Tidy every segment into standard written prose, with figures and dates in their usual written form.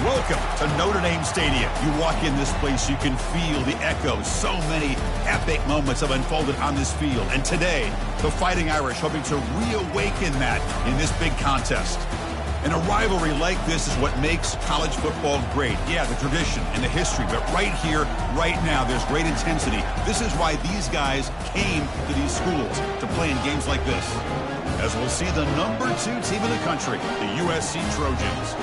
Welcome to Notre Dame Stadium. You walk in this place, you can feel the echoes. So many epic moments have unfolded on this field. And today, the Fighting Irish hoping to reawaken that in this big contest. And a rivalry like this is what makes college football great. Yeah, the tradition and the history, but right here, right now, there's great intensity. This is why these guys came to these schools to play in games like this. As we'll see the #2 team in the country, the USC Trojans,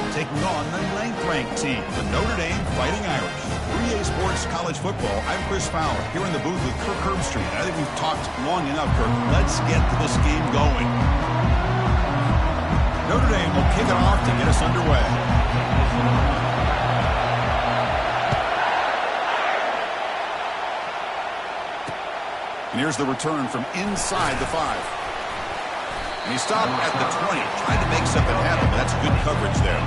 taking on the 9th-ranked team, the Notre Dame Fighting Irish. 3A Sports College Football. I'm Chris Fowler, here in the booth with Kirk Herbstreit. I think we've talked long enough, Kirk. Let's get this game going. Notre Dame will kick it off to get us underway. And here's the return from inside the 5. And he stopped at the 20, trying to make something happen, but that's good coverage there.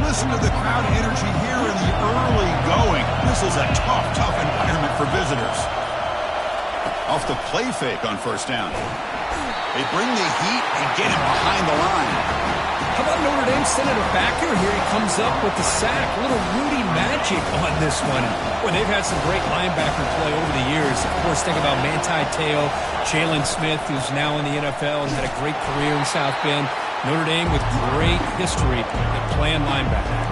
Listen to the crowd energy here in the early going. This is a tough environment for visitors. Off the play fake on first down. They bring the heat and get him behind the line. How about Notre Dame sending a backer here? He comes up with the sack. A little Rudy magic on this one. Boy, they've had some great linebacker play over the years. Of course, think about Manti Te'o, Jalen Smith, who's now in the NFL and had a great career in South Bend. Notre Dame with great history at playing linebacker.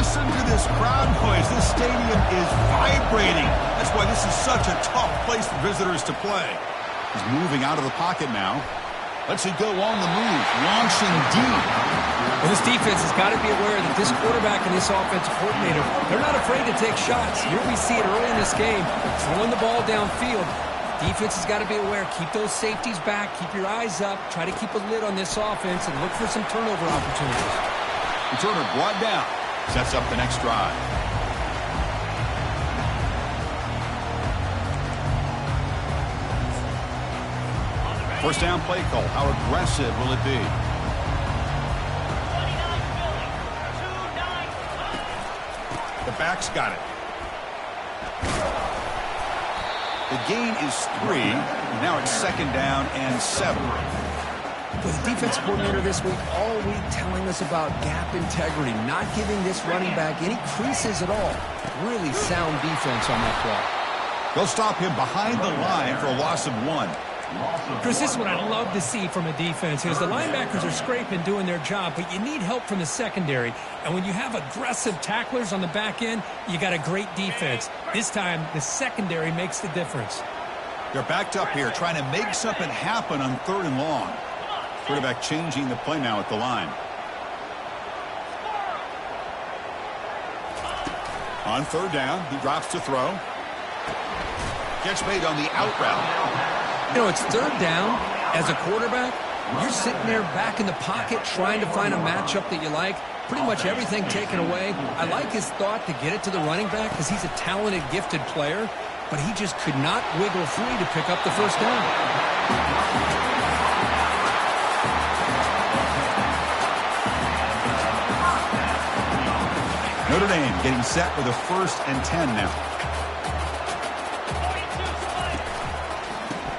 Listen to this crowd noise. This stadium is vibrating. That's why this is such a tough place for visitors to play. He's moving out of the pocket now. Lets it go on the move, launching deep. Well, this defense has got to be aware that this quarterback and this offensive coordinator, they're not afraid to take shots. Here we see it early in this game, throwing the ball downfield. Defense has got to be aware. Keep those safeties back. Keep your eyes up. Try to keep a lid on this offense and look for some turnover opportunities. Returner brought down. Sets up the next drive. First down play call. How aggressive will it be? The back's got it. The gain is 3. Now it's 2nd down and 7. With the defense coordinator this week, all week telling us about gap integrity, not giving this running back any creases at all. Really sound defense on that play. They'll stop him behind the line for a loss of 1. Chris, this is what I love to see from a defense is the linebackers are scraping, doing their job, but you need help from the secondary. And when you have aggressive tacklers on the back end, you got a great defense. This time, the secondary makes the difference. They're backed up here, trying to make something happen on 3rd and long. Quarterback changing the play now at the line. On 3rd down, he drops to throw. Catch made on the out route. You know, it's 3rd down. As a quarterback, you're sitting there back in the pocket trying to find a matchup that you like. Pretty much everything taken away. I like his thought to get it to the running back because he's a talented, gifted player, but he just could not wiggle free to pick up the first down. Notre Dame getting set with a 1st and 10 now.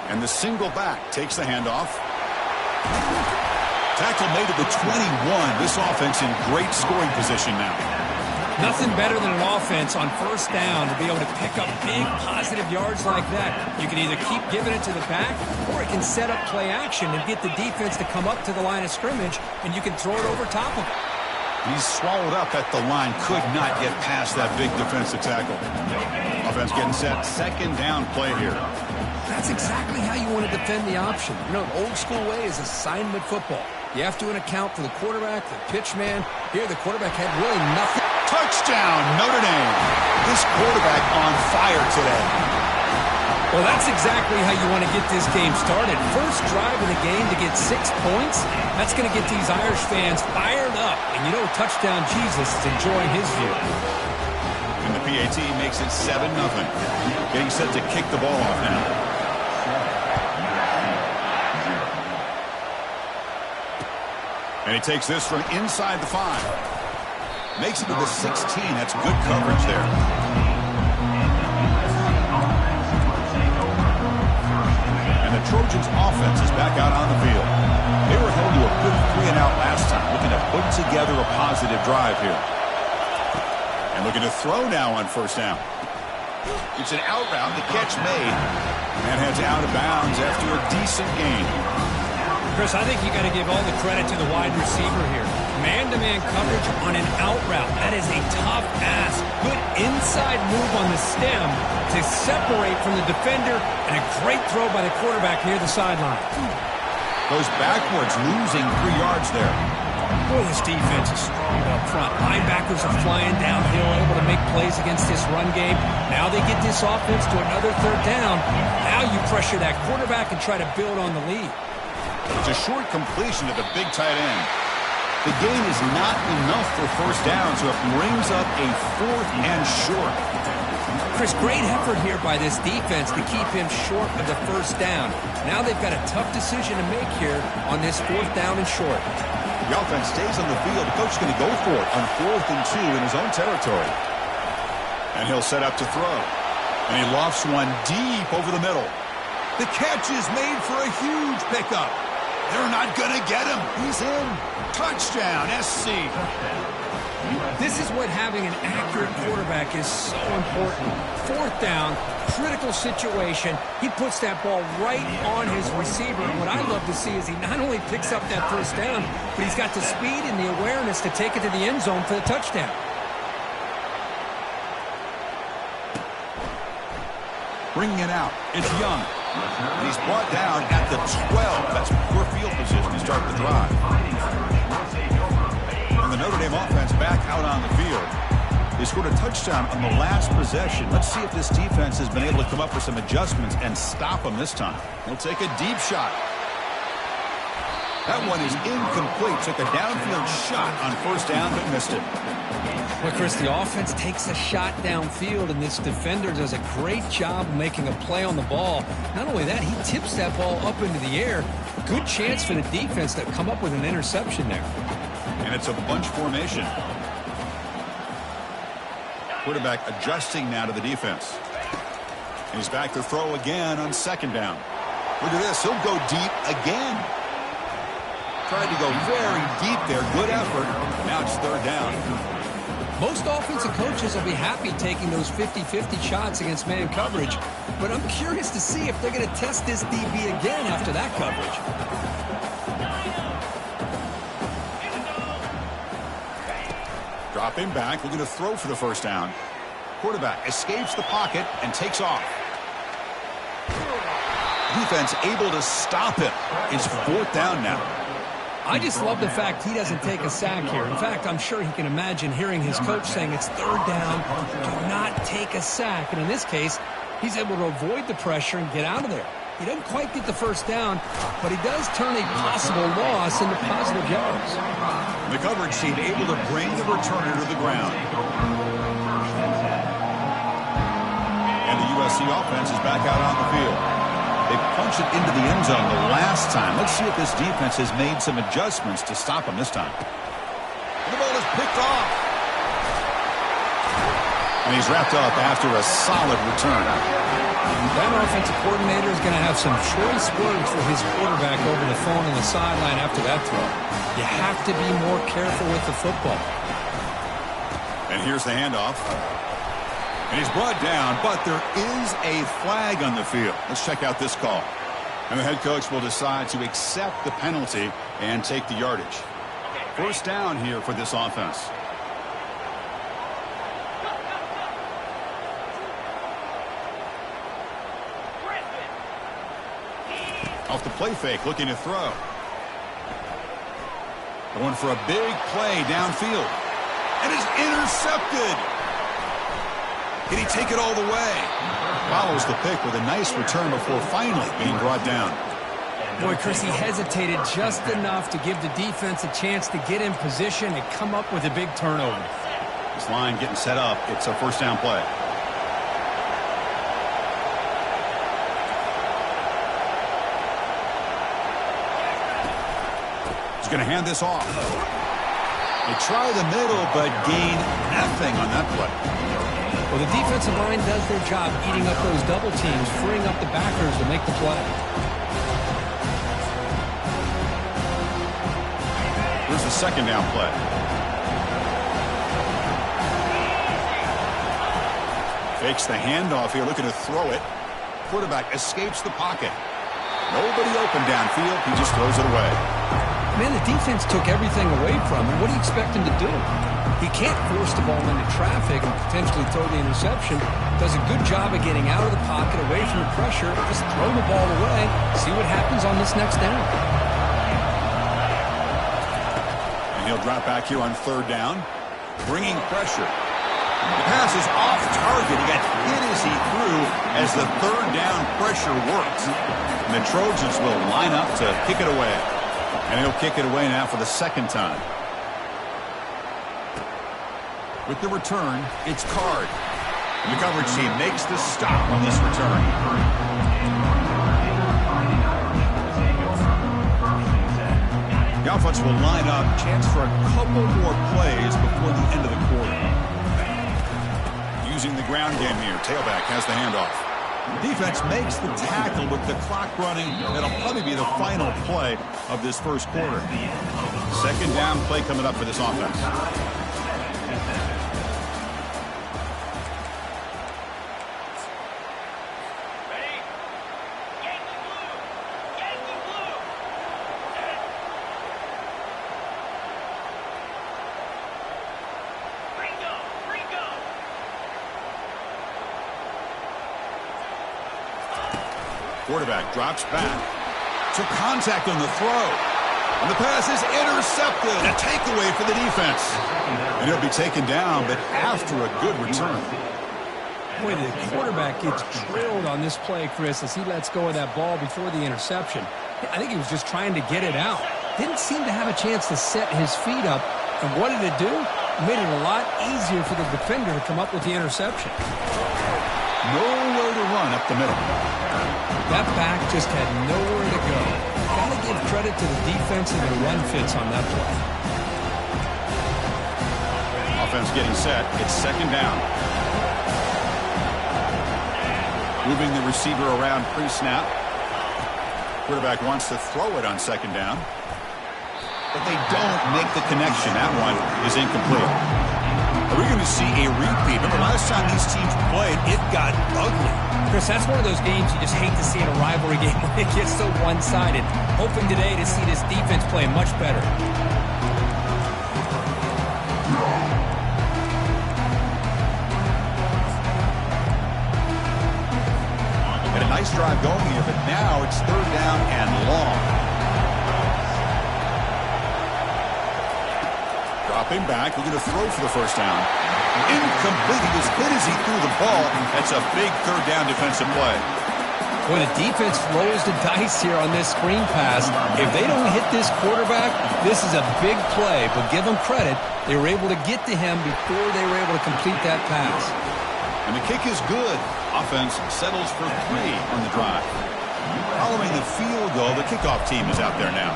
And the single back takes the handoff. Tackle made at the 21. This offense in great scoring position now. Nothing better than an offense on 1st down to be able to pick up big positive yards like that. You can either keep giving it to the back or it can set up play action and get the defense to come up to the line of scrimmage and you can throw it over top of it. He's swallowed up at the line. Could not get past that big defensive tackle. Offense getting set. 2nd down play here. That's exactly how you want to defend the option. You know, the old school way is assignment football. You have to account for the quarterback, the pitch man. Here, the quarterback had really nothing. Touchdown, Notre Dame. This quarterback on fire today. Well, that's exactly how you want to get this game started. First drive of the game to get 6 points. That's going to get these Irish fans fired up. And you know, touchdown Jesus is enjoying his view. And the PAT makes it 7-0. Getting set to kick the ball off now. And he takes this from inside the 5. Makes it to the 16. That's good coverage there. The Trojans offense is back out on the field. They were held to a good 3-and-out last time, looking to put together a positive drive here. And looking to throw now on first down. It's an out route, the catch made, and heads out of bounds after a decent gain. Chris, I think you got to give all the credit to the wide receiver here. Man-to-man coverage on an out route. That is a tough ask. Good inside move on the stem to separate from the defender, and a great throw by the quarterback near the sideline. Goes backwards, losing 3 yards there. Boy, this defense is strong up front. Linebackers are flying downhill, able to make plays against this run game. Now they get this offense to another third down. Now you pressure that quarterback and try to build on the lead. It's a short completion to the big tight end. The gain is not enough for first down, so it brings up a 4th and short. Chris, great effort here by this defense to keep him short of the first down. Now they've got a tough decision to make here on this 4th down and short. The offense stays on the field. The coach is going to go for it on 4th and 2 in his own territory. And he'll set up to throw. And he lofts one deep over the middle. The catch is made for a huge pickup. They're not going to get him. He's in. Touchdown, SC. This is what having an accurate quarterback is so important. 4th down, critical situation. He puts that ball right on his receiver. And what I love to see is he not only picks up that first down, but he's got the speed and the awareness to take it to the end zone for the touchdown. Bringing it out. It's Young. And he's brought down at the 12. That's poor field position to start the drive. And the Notre Dame offense back out on the field. They scored a touchdown on the last possession. Let's see if this defense has been able to come up with some adjustments and stop them this time. He'll take a deep shot. That one is incomplete. Took a downfield shot on first down, but missed it. Well, Chris, the offense takes a shot downfield, and this defender does a great job of making a play on the ball. Not only that, he tips that ball up into the air. Good chance for the defense to come up with an interception there. And it's a bunch formation. Quarterback adjusting now to the defense. And he's back to throw again on second down. Look at this. He'll go deep again. Tried to go very deep there. Good effort. Now it's third down. Most offensive coaches will be happy taking those 50-50 shots against man coverage, but I'm curious to see if they're going to test this DB again after that coverage. Dropping back, looking to throw for the first down. Quarterback escapes the pocket and takes off. Defense able to stop him. It's 4th down now. I just love the fact he doesn't take a sack here. In fact, I'm sure he can imagine hearing his coach saying it's third down, do not take a sack. And in this case, he's able to avoid the pressure and get out of there. He doesn't quite get the first down, but he does turn a possible loss into positive yards. The coverage team able to bring the returner to the ground. And the USC offense is back out on the field. They punched it into the end zone the last time. Let's see if this defense has made some adjustments to stop them this time. And the ball is picked off. And he's wrapped up after a solid return. That offensive coordinator is going to have some choice words for his quarterback over the phone on the sideline after that throw. You have to be more careful with the football. And here's the handoff. And he's brought down, but there is a flag on the field. Let's check out this call. And the head coach will decide to accept the penalty and take the yardage. First down here for this offense. Off the play fake, looking to throw. Going for a big play downfield. And it's intercepted. Can he take it all the way? follows the pick with a nice return before finally being brought down. Boy, Chris, he hesitated just enough to give the defense a chance to get in position and come up with a big turnover. This line getting set up. It's a first down play. He's going to hand this off. They try the middle, but gain nothing on that play. Well, the defensive line does their job eating up those double teams, freeing up the backers to make the play. Here's the second down play. Fakes the handoff here, looking to throw it. Quarterback escapes the pocket. Nobody open downfield. He just throws it away. Man, the defense took everything away from him. What do you expect him to do? He can't force the ball into traffic and potentially throw the interception. Does a good job of getting out of the pocket, away from the pressure. Just throw the ball away. See what happens on this next down. And he'll drop back here on third down, bringing pressure. The pass is off target. He got hit as he threw as the third down pressure worked. And the Trojans will line up to kick it away. And he'll kick it away now for the second time. With the return, it's Card. And the coverage team makes the stop on this return. The offense will line up, chance for a couple more plays before the end of the quarter. Using the ground game here, tailback has the handoff. Defense makes the tackle with the clock running. That'll probably be the final play of this first quarter. Second down play coming up for this offense. Quarterback drops back. Took contact on the throw. And the pass is intercepted. A takeaway for the defense. And he'll be taken down, but after a good return. Boy, the quarterback gets drilled on this play, Chris, as he lets go of that ball before the interception. I think he was just trying to get it out. Didn't seem to have a chance to set his feet up. And what did it do? It made it a lot easier for the defender to come up with the interception. Nowhere to run up the middle. That back just had nowhere to go. Got to give credit to the defense and the run fits on that play. Offense getting set. It's second down. Moving the receiver around pre-snap. Quarterback wants to throw it on second down. But they don't make the connection. That one is incomplete. Are we going to see a repeat? Remember last time these teams played, it got ugly. Chris, that's one of those games you just hate to see in a rivalry game when it gets so one-sided. Hoping today to see this defense play much better. And a nice drive going here, but now it's third down and long. Dropping back, looking to throw for the first down. Incomplete. He was hit as he threw the ball. That's a big third down defensive play. Well, the defense rolls the dice here on this screen pass. If they don't hit this quarterback, this is a big play. But give them credit. They were able to get to him before they were able to complete that pass. And the kick is good. Offense settles for 3 on the drive. Following the field goal, the kickoff team is out there now.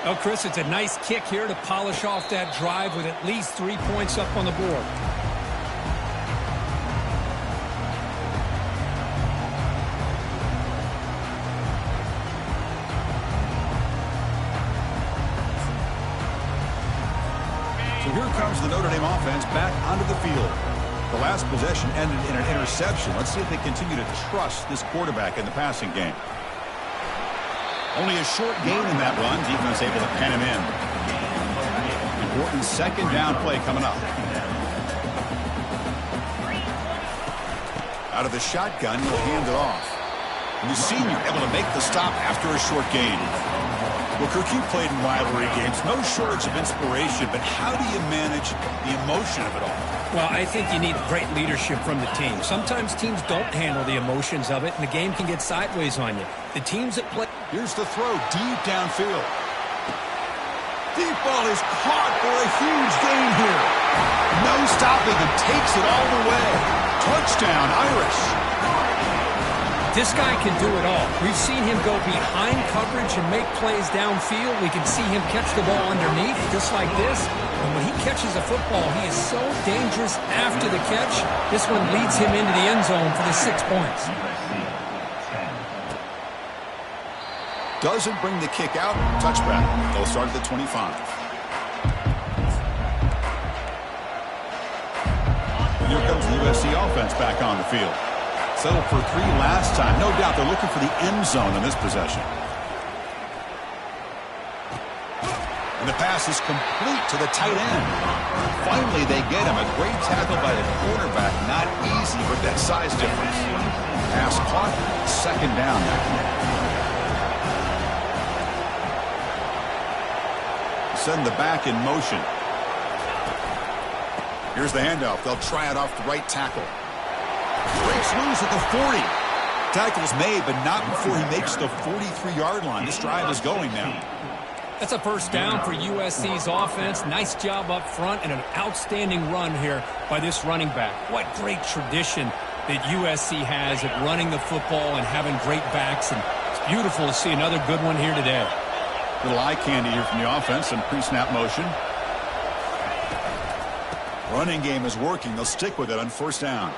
Oh, Chris, it's a nice kick here to polish off that drive with at least 3 points up on the board. So here comes the Notre Dame offense back onto the field. The last possession ended in an interception. Let's see if they continue to trust this quarterback in the passing game. Only a short gain in that run. Defense able to pen him in. Important second down play coming up. Out of the shotgun, he'll hand it off. And the senior able to make the stop after a short gain. Well, Kirk, you played in rivalry games. No shortage of inspiration, but how do you manage the emotion of it all? Well, I think you need great leadership from the team. Sometimes teams don't handle the emotions of it, and the game can get sideways on you. The teams that play... Here's the throw deep downfield. Deep ball is caught for a huge gain here. No stopping and takes it all the way. Touchdown, Irish. This guy can do it all. We've seen him go behind coverage and make plays downfield. We can see him catch the ball underneath, just like this. And when he catches a football, he is so dangerous after the catch. This one leads him into the end zone for the 6 points. Doesn't bring the kick out. Touchback. They'll start at the 25. Here comes the USC offense back on the field. Settled for 3 last time. No doubt they're looking for the end zone in this possession. And the pass is complete to the tight end. Finally, they get him. A great tackle by the quarterback. Not easy with that size difference. Pass caught. Second down now. Send the back in motion. Here's the handoff. They'll try it off the right tackle. Breaks loose at the 40. Tackle's made, but not before he makes the 43-yard line. This drive is going now. That's a first down for USC's offense. Nice job up front and an outstanding run here by this running back. What great tradition that USC has at running the football and having great backs. And it's beautiful to see another good one here today. Little eye candy here from the offense and pre-snap motion. Running game is working. They'll stick with it on first down.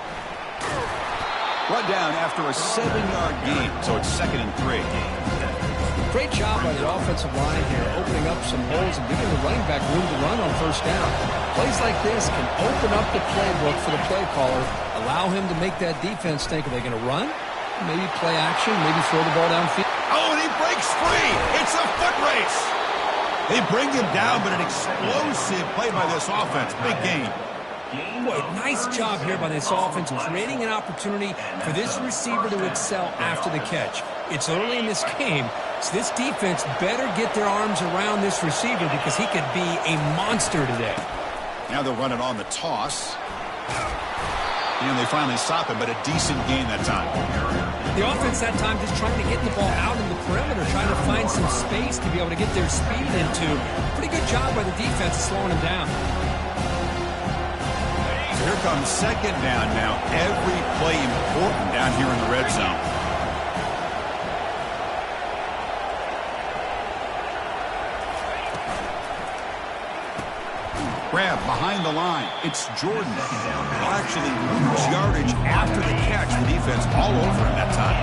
Run down after a 7-yard gain, so it's 2nd and 3. Great job by the offensive line here, opening up some holes and giving the running back room to run on first down. Plays like this can open up the playbook for the play caller, allow him to make that defense think, are they going to run? Maybe play action, maybe throw the ball downfield. Oh, and he breaks free. It's a foot race. They bring him down, but an explosive play by this offense. Big game. Boy, nice job here by this offense, creating an opportunity for this receiver to excel after the catch. It's early in this game, so this defense better get their arms around this receiver because he could be a monster today. Now they'll run it on the toss. And they finally stop him, but a decent gain that time. The offense that time just trying to get the ball out in the perimeter, trying to find some space to be able to get their speed into. Pretty good job by the defense slowing him down. So here comes second down now. Every play important down here in the red zone. Grab behind the line. It's Jordan. They'll actually lose yardage after the catch. The defense all over him that time.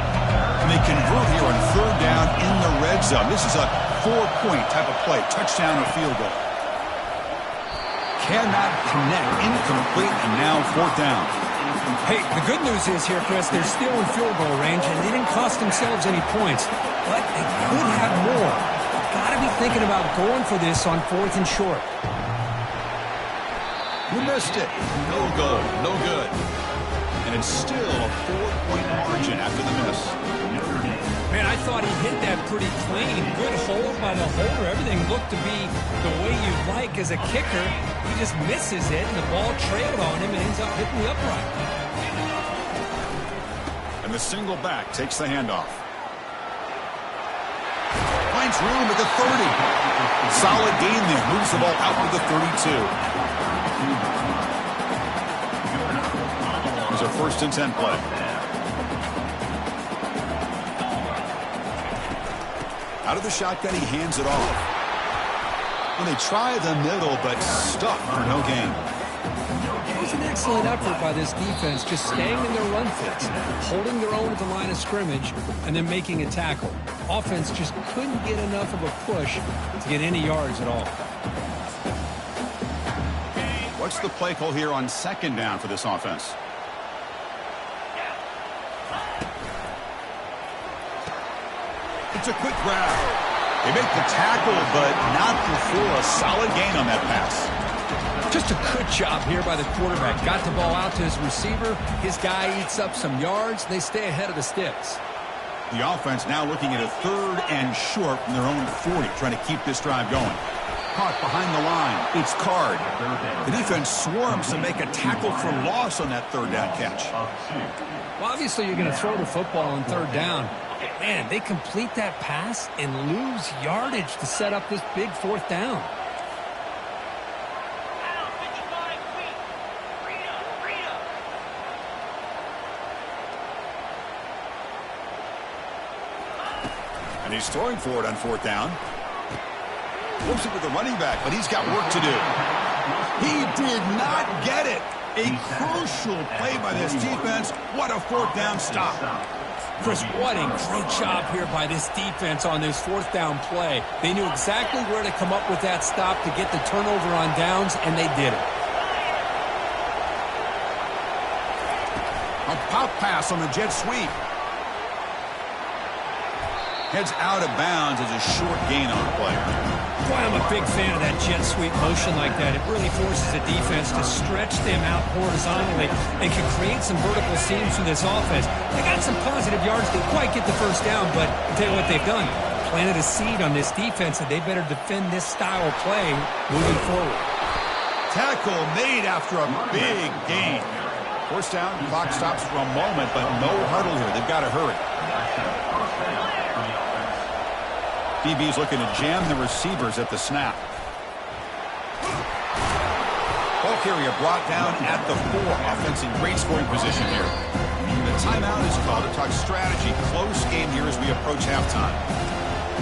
And they convert here on third down in the red zone. This is a 4-point type of play. Touchdown or field goal. Cannot connect. Incomplete. And now fourth down. Hey, the good news is here, Chris, they're still in field goal range, and they didn't cost themselves any points. But they could have more. Got to be thinking about going for this on 4th and short. You missed it. No goal. No good. And it's still a 4-point margin after the miss. Man, I thought he hit that pretty clean. Good hold by the holder. Everything looked to be the way you'd like as a kicker. He just misses it, and the ball trailed on him and ends up hitting the upright. And the single back takes the handoff. Finds room at the 30. Solid gain there. Moves the ball out to the 32. It's a 1st and 10 play. Out of the shotgun, he hands it off. And they try the middle, but stuck for no gain. It was an excellent effort by this defense, just staying in their run fits, holding their own at the line of scrimmage, and then making a tackle. Offense just couldn't get enough of a push to get any yards at all. What's the play call here on second down for this offense? It's a quick grab. They make the tackle, but not before a solid gain on that pass. Just a good job here by the quarterback. Got the ball out to his receiver. His guy eats up some yards. They stay ahead of the sticks. The offense now looking at a 3rd and short from their own 40, trying to keep this drive going. Caught behind the line. It's Card. The defense swarms to make a tackle for loss on that 3rd down catch. Well, obviously you're going to throw the football on 3rd down. Man, they complete that pass and lose yardage to set up this big 4th down. And he's throwing for it on 4th down. Looks it with the running back, but he's got work to do. He did not get it. A crucial play by this defense. What a 4th down stop. Chris, what a great job here by this defense on this 4th down play. They knew exactly where to come up with that stop to get the turnover on downs, and they did it. A pop pass on the jet sweep. Heads out of bounds as a short gain on the play. Boy, I'm a big fan of that jet sweep motion like that. It really forces the defense to stretch them out horizontally and can create some vertical seams for this offense. They got some positive yards. Didn't quite get the 1st down, but I'll tell you what they've done. Planted a seed on this defense, and they better defend this style of play moving forward. Tackle made after a big gain. 1st down, clock stops for a moment, but no huddle here. They've got to hurry. DB's looking to jam the receivers at the snap. Ball carrier brought down at the 4. Offense in great scoring position here. The timeout is called to talk strategy. Close game here as we approach halftime.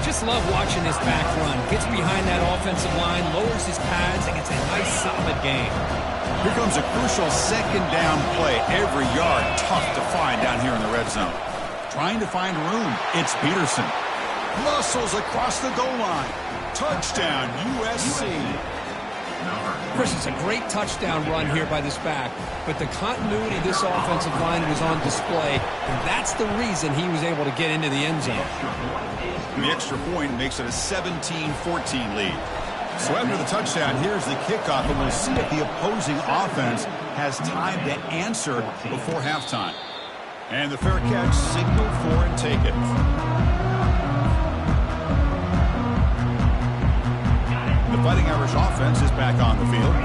Just love watching this back run. Gets behind that offensive line, lowers his pads, and gets a nice solid gain. Here comes a crucial 2nd down play. Every yard tough to find down here in the red zone. Trying to find room. It's Peterson. Muscles across the goal line. Touchdown, USC. Chris, it's a great touchdown run here by this back, but the continuity of this offensive line was on display, and that's the reason he was able to get into the end zone. The extra point makes it a 17-14 lead. So after the touchdown, here's the kickoff, and we'll see if the opposing offense has time to answer before halftime. And the fair catch signaled for and taken. The Fighting Irish offense is back on the field.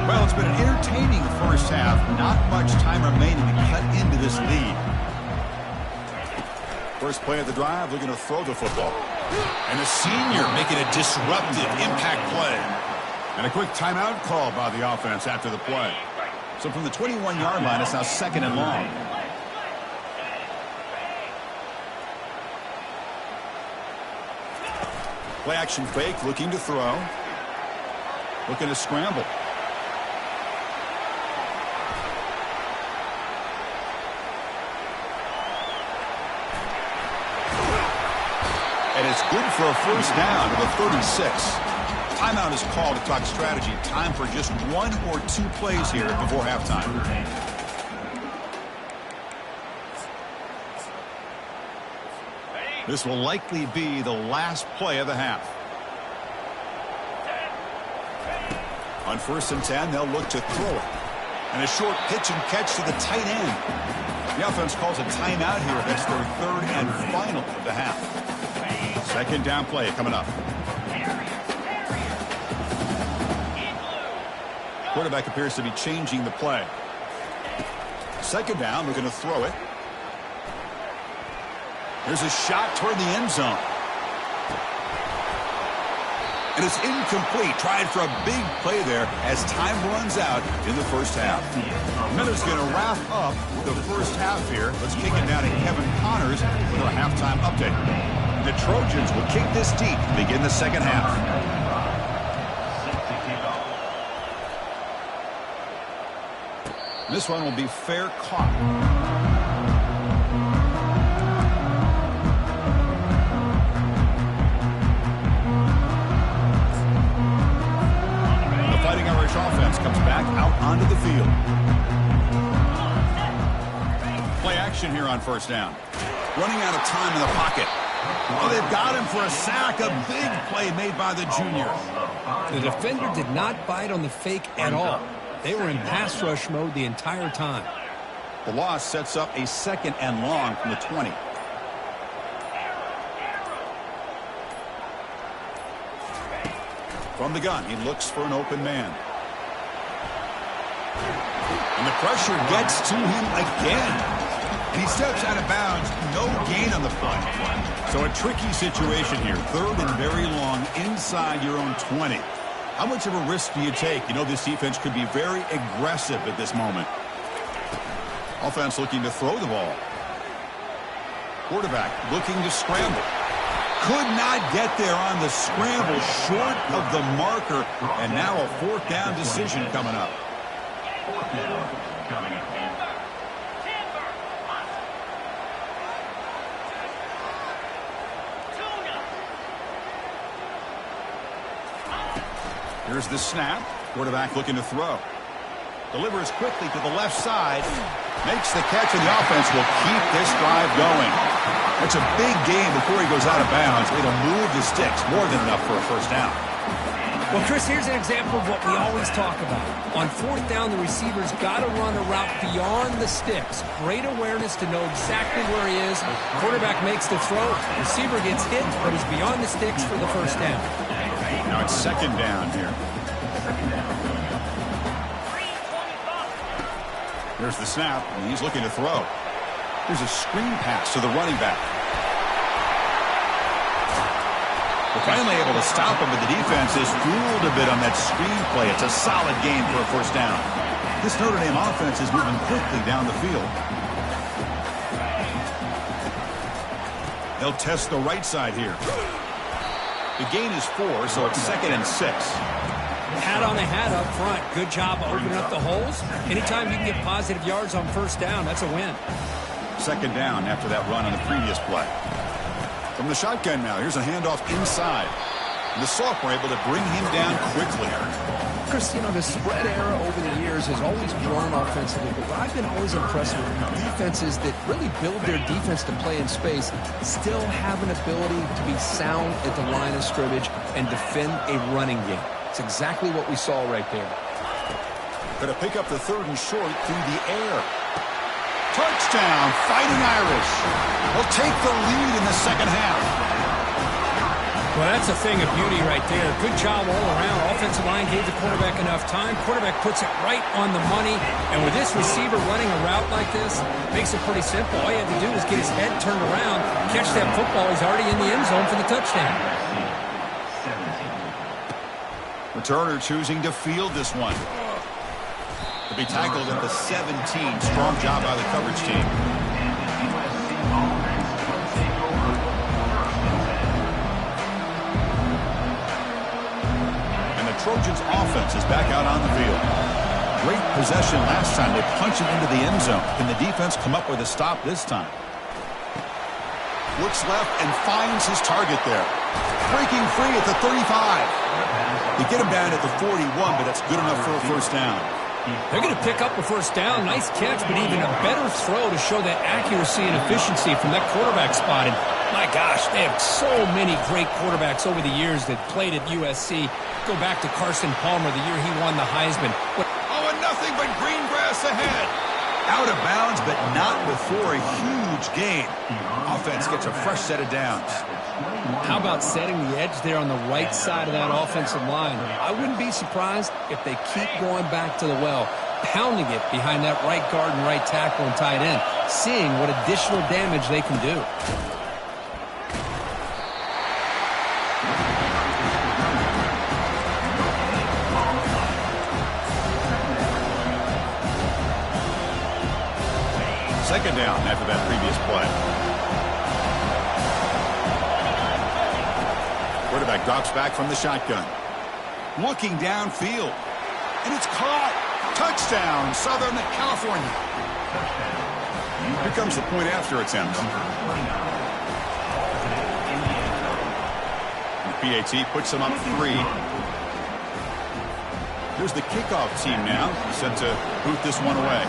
Well, it's been an entertaining 1st half. Not much time remaining to cut into this lead. First play of the drive, looking to throw the football. And a senior making a disruptive impact play. And a quick timeout call by the offense after the play. So from the 21-yard line, it's now 2nd and long. Play action fake, looking to throw. Looking to scramble. And it's good for a 1st down to the 36. Timeout is called to talk strategy. Time for just 1 or 2 plays here before halftime. This will likely be the last play of the half. On 1st and 10, they'll look to throw it. And a short pitch and catch to the tight end. The offense calls a timeout here. That's their 3rd and final of the half. 2nd down play coming up. Quarterback appears to be changing the play. 2nd down, looking to throw it. There's a shot toward the end zone. And it's incomplete. Tried for a big play there as time runs out in the 1st half. Miller's going to wrap up the 1st half here. Let's kick it down to Kevin Connors with our halftime update. The Trojans will kick this deep to begin the 2nd half. This one will be fair caught. Fighting Irish offense comes back out onto the field. Play action here on 1st down. Running out of time in the pocket. Oh, they've got him for a sack. A big play made by the junior. The defender did not bite on the fake at all. They were in pass rush mode the entire time. The loss sets up a 2nd and long from the 20. From the gun, he looks for an open man. And the pressure gets to him again. He steps out of bounds, no gain on the play. So a tricky situation here. 3rd and very long inside your own 20. How much of a risk do you take? You know this defense could be very aggressive at this moment. Offense looking to throw the ball. Quarterback looking to scramble. Could not get there on the scramble, short of the marker. And now a 4th down decision coming up. 4th down coming up. Here's the snap. Quarterback looking to throw. Delivers quickly to the left side. Makes the catch, and the offense will keep this drive going. That's a big gain before he goes out of bounds. It'll move the sticks. More than enough for a 1st down. Well, Chris, here's an example of what we always talk about. On 4th down, the receiver's got to run a route beyond the sticks. Great awareness to know exactly where he is. Quarterback makes the throw. Receiver gets hit, but is beyond the sticks for the 1st down. Now it's 2nd down here. There's the snap, and he's looking to throw. There's a screen pass to the running back. We're finally able to stop him, but the defense is fooled a bit on that screen play. It's a solid game for a 1st down. This Notre Dame offense is moving quickly down the field. They'll test the right side here. The gain is 4, so it's 2nd and 6. Hat on the hat up front. Good job opening up the holes. Anytime you can get positive yards on 1st down, that's a win. 2nd down after that run on the previous play. From the shotgun now, here's a handoff inside. And the sophomore able to bring him down quickly. Chris, you know, the spread era over the years has always grown offensively, but I've been always impressed with defenses that really build their defense to play in space, still have an ability to be sound at the line of scrimmage and defend a running game. It's exactly what we saw right there. Going to pick up the 3rd and short through the air. Touchdown, Fighting Irish. They'll take the lead in the 2nd half. Well, that's a thing of beauty right there. Good job all around. Offensive line gave the quarterback enough time. Quarterback puts it right on the money. And with this receiver running a route like this, makes it pretty simple. All you have to do is get his head turned around, catch that football. He's already in the end zone for the touchdown. Returner choosing to field this one. To be tackled at the 17. Strong job by the coverage team. And the Trojans offense is back out on the field. Great possession last time. They punch it into the end zone. Can the defense come up with a stop this time? Looks left and finds his target there. Breaking free at the 35. They get him down at the 41, but that's good enough for a 1st down. They're going to pick up a 1st down. Nice catch, but even a better throw to show that accuracy and efficiency from that quarterback spot. And my gosh, they have so many great quarterbacks over the years that played at USC. Go back to Carson Palmer the year he won the Heisman. Oh, and nothing but green grass ahead. Out of bounds, but not before a huge gain. Offense gets a fresh set of downs. How about setting the edge there on the right side of that offensive line? I wouldn't be surprised if they keep going back to the well, pounding it behind that right guard and right tackle and tight end, seeing what additional damage they can do. Second down after that previous play. Quarterback drops back from the shotgun. Looking downfield. And it's caught. Touchdown, Southern California. Here comes the point after attempt. The PAT puts them up 3. Here's the kickoff team now, set to boot this one away.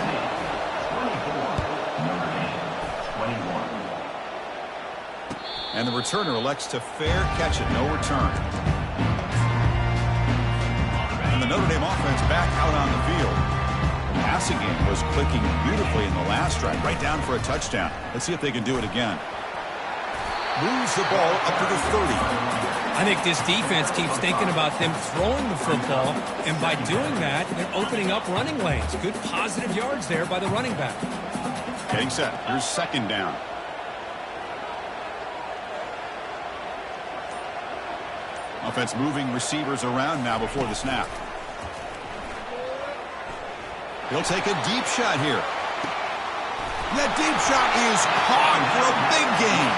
And the returner elects to fair catch it, no return. And the Notre Dame offense back out on the field. The passing game was clicking beautifully in the last drive, right down for a touchdown. Let's see if they can do it again. Moves the ball up to the 30. I think this defense keeps thinking about them throwing the football, and by doing that, they're opening up running lanes. Good positive yards there by the running back. Getting set. Here's second down. Offense moving receivers around now before the snap. He'll take a deep shot here. That deep shot is caught for a big gain.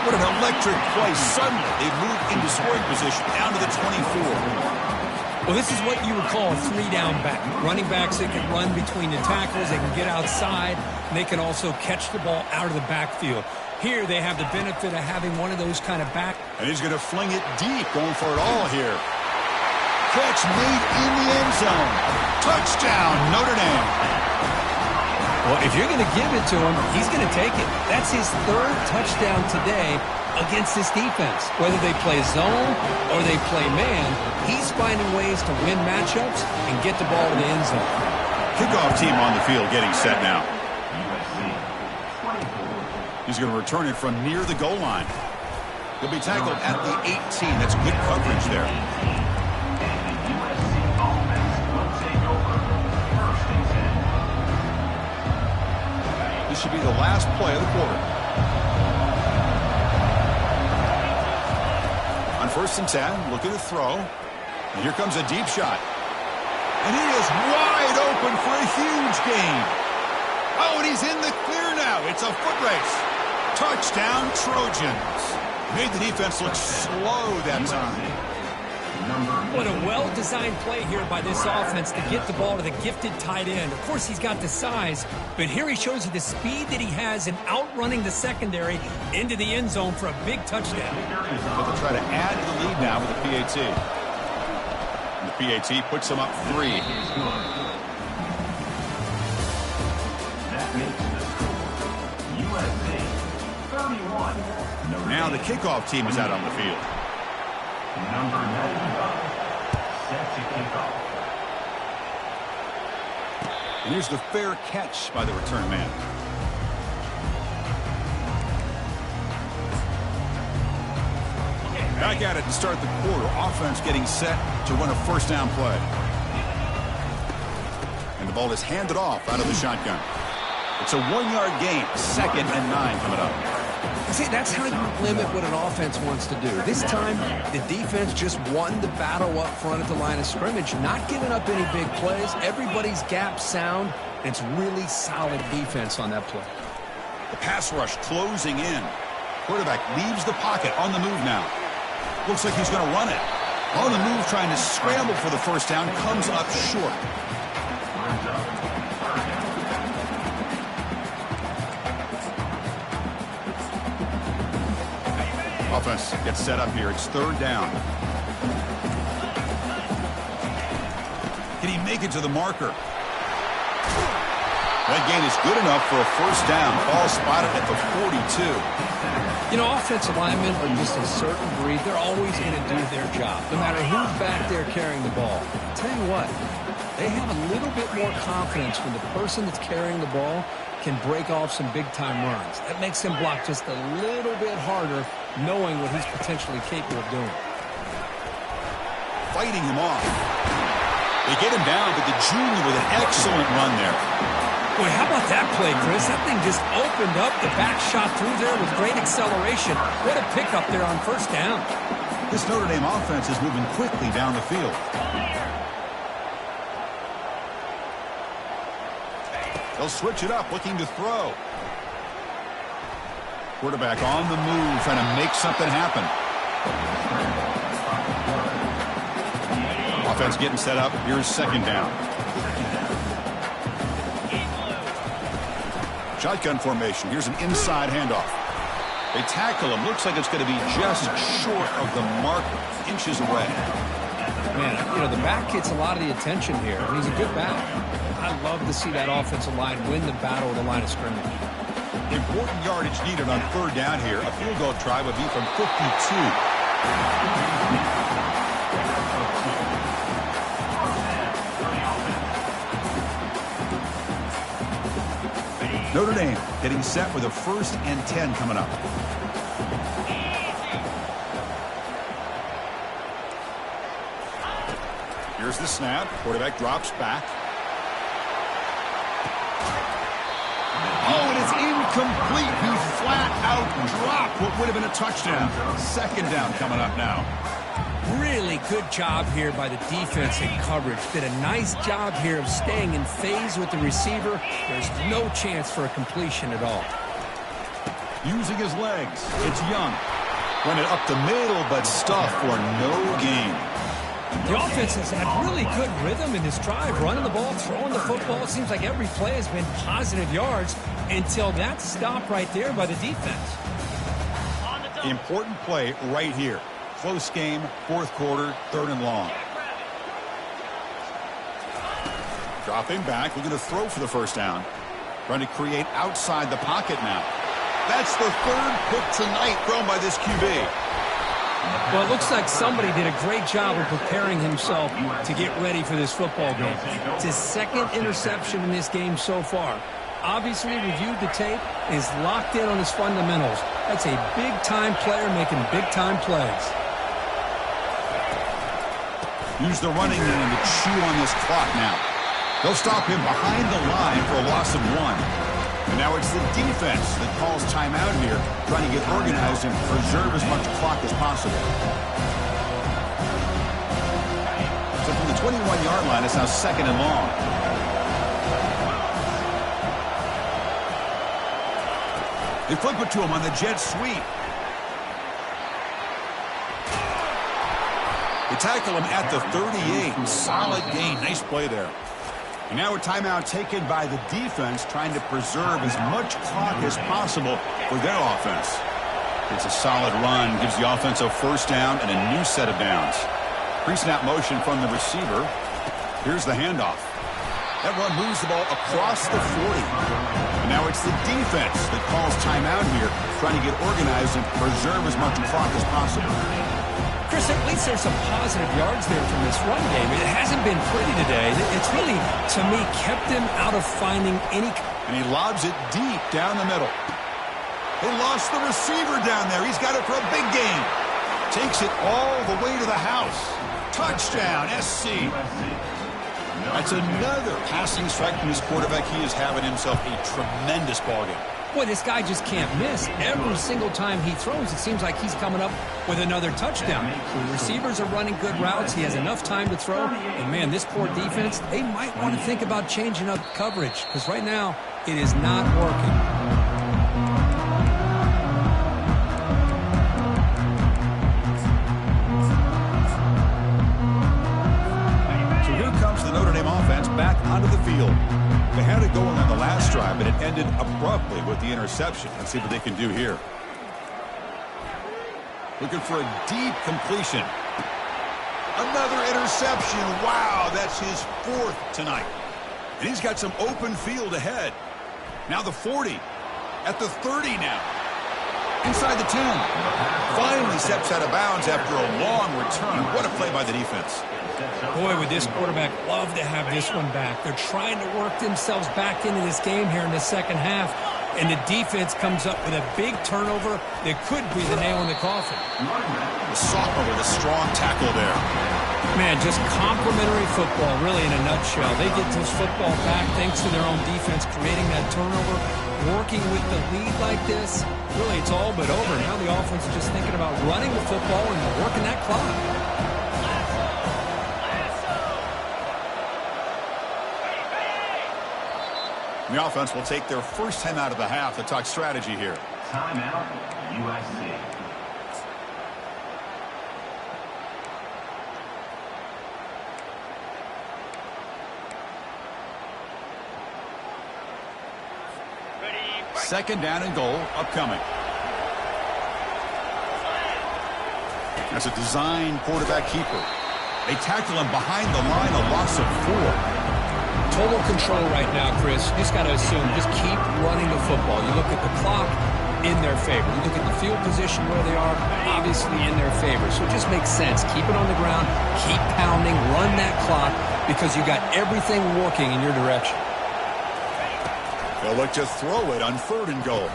What an electric play. Suddenly, they move into scoring position down to the 24. Well, this is what you would call a three-down back. Running backs that can run between the tackles, they can get outside, and they can also catch the ball out of the backfield. Here, they have the benefit of having one of those kind of back. And he's going to fling it deep, going for it all here. Catch made in the end zone. Touchdown, Notre Dame. Well, if you're going to give it to him, he's going to take it. That's his third touchdown today against this defense. Whether they play zone or they play man, he's finding ways to win matchups and get the ball to the end zone. Kickoff team on the field getting set now. He's going to return it from near the goal line. He'll be tackled at the 18. That's good coverage there. This should be the last play of the quarter. On 1st and 10, looking to throw. And here comes a deep shot. And he is wide open for a huge gain. Oh, and he's in the clear now. It's a foot race. Touchdown, Trojans. Made the defense look slow that time. What a well-designed play here by this offense to get the ball to the gifted tight end. Of course, he's got the size, but here he shows you the speed that he has in outrunning the secondary into the end zone for a big touchdown. But they'll try to add to the lead now with the PAT. And the PAT puts them up 3. That makes the score USA 31. Now the kickoff team is out on the field. Number 95, set to kick off. And here's the fair catch by the return man. Back at it to start the quarter. Offense getting set to run a first down play. And the ball is handed off out of the shotgun. It's a 1-yard gain. 2nd and 9 coming up. See, that's how you limit what an offense wants to do. This time, the defense just won the battle up front at the line of scrimmage, not giving up any big plays. Everybody's gap sound. It's really solid defense on that play. The pass rush closing in. Quarterback leaves the pocket on the move now. Looks like he's going to run it. On the move, trying to scramble for the first down, comes up short. Offense gets set up here. It's 3rd down. Can he make it to the marker? That gain is good enough for a first down. Ball spotted at the 42. You know, offensive linemen are just a certain breed. They're always going to do their job, no matter who's back there carrying the ball. I'll tell you what, they have a little bit more confidence when the person that's carrying the ball can break off some big-time runs. That makes him block just a little bit harder, knowing what he's potentially capable of doing. Fighting him off. They get him down, but the junior with an excellent run there. Boy, how about that play, Chris? That thing just opened up. The back shot through there with great acceleration. What a pickup there on first down. This Notre Dame offense is moving quickly down the field. They'll switch it up, looking to throw. Quarterback on the move, trying to make something happen. Offense getting set up. Here's 2nd down. Shotgun formation. Here's an inside handoff. They tackle him. Looks like it's going to be just short of the mark, inches away. Man, you know, the back gets a lot of the attention here, and he's a good back. I love to see that offensive line win the battle at the line of scrimmage. Important yardage needed on 3rd down here. A field goal try would be from 52. Notre Dame getting set with a 1st and 10 coming up. Here's the snap. Quarterback drops back. Oh, and it's incomplete. He flat out dropped what would have been a touchdown. Second down coming up now. Really good job here by the defense in coverage. Did a nice job here of staying in phase with the receiver. There's no chance for a completion at all. Using his legs. It's Young. Run it up the middle, but stuffed for no gain. The offense has had really good rhythm in this drive, running the ball, throwing the football. It seems like every play has been positive yards until that stop right there by the defense. Important play right here. Close game, fourth quarter, 3rd and long. Dropping back, looking to throw for the first down. Trying to create outside the pocket now. That's the 3rd pick tonight thrown by this QB. Well, it looks like somebody did a great job of preparing himself to get ready for this football game. It's his 2nd interception in this game so far. Obviously reviewed the tape, is locked in on his fundamentals. That's a big-time player making big-time plays. Use the running game to chew on this clock now. They'll stop him behind the line for a loss of 1. And now it's the defense that calls timeout here, trying to get organized and preserve as much clock as possible. So from the 21-yard line, it's now 2nd and long. They flip it to him on the jet sweep. They tackle him at the 38. Solid gain. Nice play there. And now a timeout taken by the defense, trying to preserve as much clock as possible for their offense. It's a solid run, gives the offense a first down and a new set of downs. Pre-snap motion from the receiver. Here's the handoff. That run moves the ball across the 40. And now it's the defense that calls timeout here, trying to get organized and preserve as much clock as possible. Chris, at least there's some positive yards there from this run game. It hasn't been pretty today. It's really, to me, kept him out of finding any... And he lobs it deep down the middle. They lost the receiver down there. He's got it for a big gain. Takes it all the way to the house. Touchdown, SC. That's another passing strike from his quarterback. He is having himself a tremendous ballgame. Boy, this guy just can't miss. Every single time he throws, it seems like he's coming up with another touchdown. The receivers are running good routes. He has enough time to throw. And, man, this poor defense, they might want to think about changing up coverage because right now it is not working. So here comes the Notre Dame offense back onto the field. They had it going on the last drive, but it ended abruptly with the interception. Let's see what they can do here. Looking for a deep completion. Another interception. Wow, that's his 4th tonight. And he's got some open field ahead. Now the 40. At the 30 now. Inside the 10. Finally steps out of bounds after a long return. What a play by the defense. Boy, would this quarterback love to have this one back. They're trying to work themselves back into this game here in the second half, and the defense comes up with a big turnover that could be the nail in the coffin. The sophomore with a strong tackle there. Man, just complimentary football, really, in a nutshell. They get this football back thanks to their own defense, creating that turnover, working with the lead like this. Really, it's all but over. Now the offense is just thinking about running the football and working that clock. The offense will take their first time out of the half to talk strategy here. Timeout, USC. Second down and goal upcoming. That's a design quarterback keeper. They tackle him behind the line, a loss of 4. Total control right now, Chris. You just got to assume, just keep running the football. You look at the clock, in their favor. You look at the field position where they are, obviously in their favor. So it just makes sense. Keep it on the ground, keep pounding, run that clock, because you got everything working in your direction. They'll look to throw it on 3rd and goal.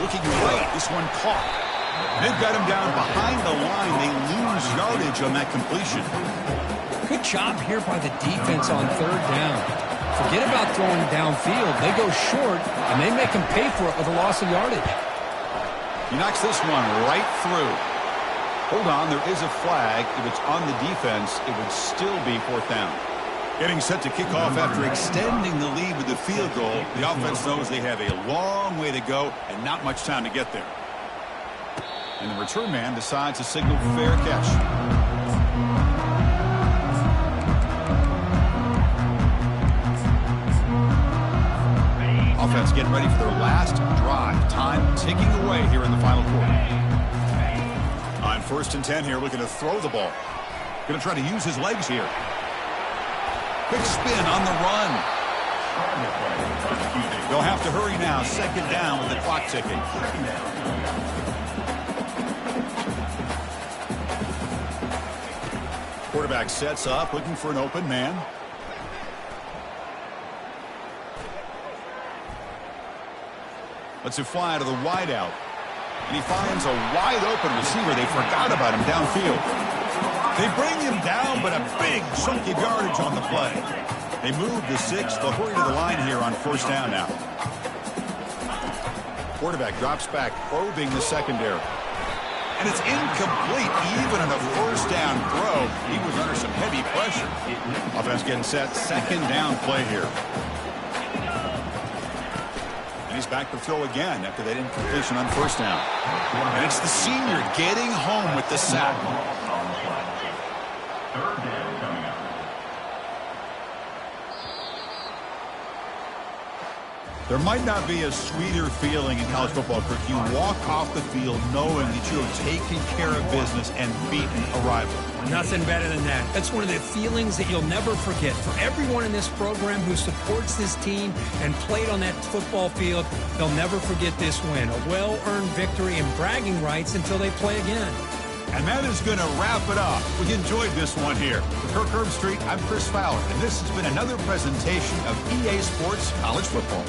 Looking right, this one caught. They've got him down behind the line. They lose yards. yardage on that completion. Good job here by the defense on third down. Forget about throwing downfield. They go short, and they make them pay for it with a loss of yardage. He knocks this one right through. Hold on, there is a flag. If it's on the defense, it would still be fourth down. Getting set to kick off after extending the lead with the field goal. The offense knows they have a long way to go and not much time to get there. And the return man decides to signal fair catch. Offense getting ready for their last drive. Time ticking away here in the final quarter. On 1st and 10 here, looking to throw the ball. Going to try to use his legs here. Quick spin on the run. They'll have to hurry now. 2nd down with the clock ticking. Quarterback sets up, looking for an open man. Lets it fly to the wideout. And he finds a wide open receiver. They forgot about him downfield. They bring him down, but a big chunk of yardage on the play. They move the 6. They'll hurry to the line here on 1st down now. Quarterback drops back, probing the secondary. And it's incomplete. Even on a 1st down throw, he was under some heavy pressure. Offense getting set. 2nd down play here. And he's back to throw again after that incompletion on 1st down. And it's the senior getting home with the sack. 3rd down coming up. There might not be a sweeter feeling in college football, Kirk. You walk off the field knowing that you have taken care of business and beaten a rival. Nothing better than that. That's one of the feelings that you'll never forget. For everyone in this program who supports this team and played on that football field, they'll never forget this win. A well-earned victory and bragging rights until they play again. And that is going to wrap it up. We enjoyed this one here. For Kirk Herbstreit, I'm Chris Fowler, and this has been another presentation of EA Sports College Football.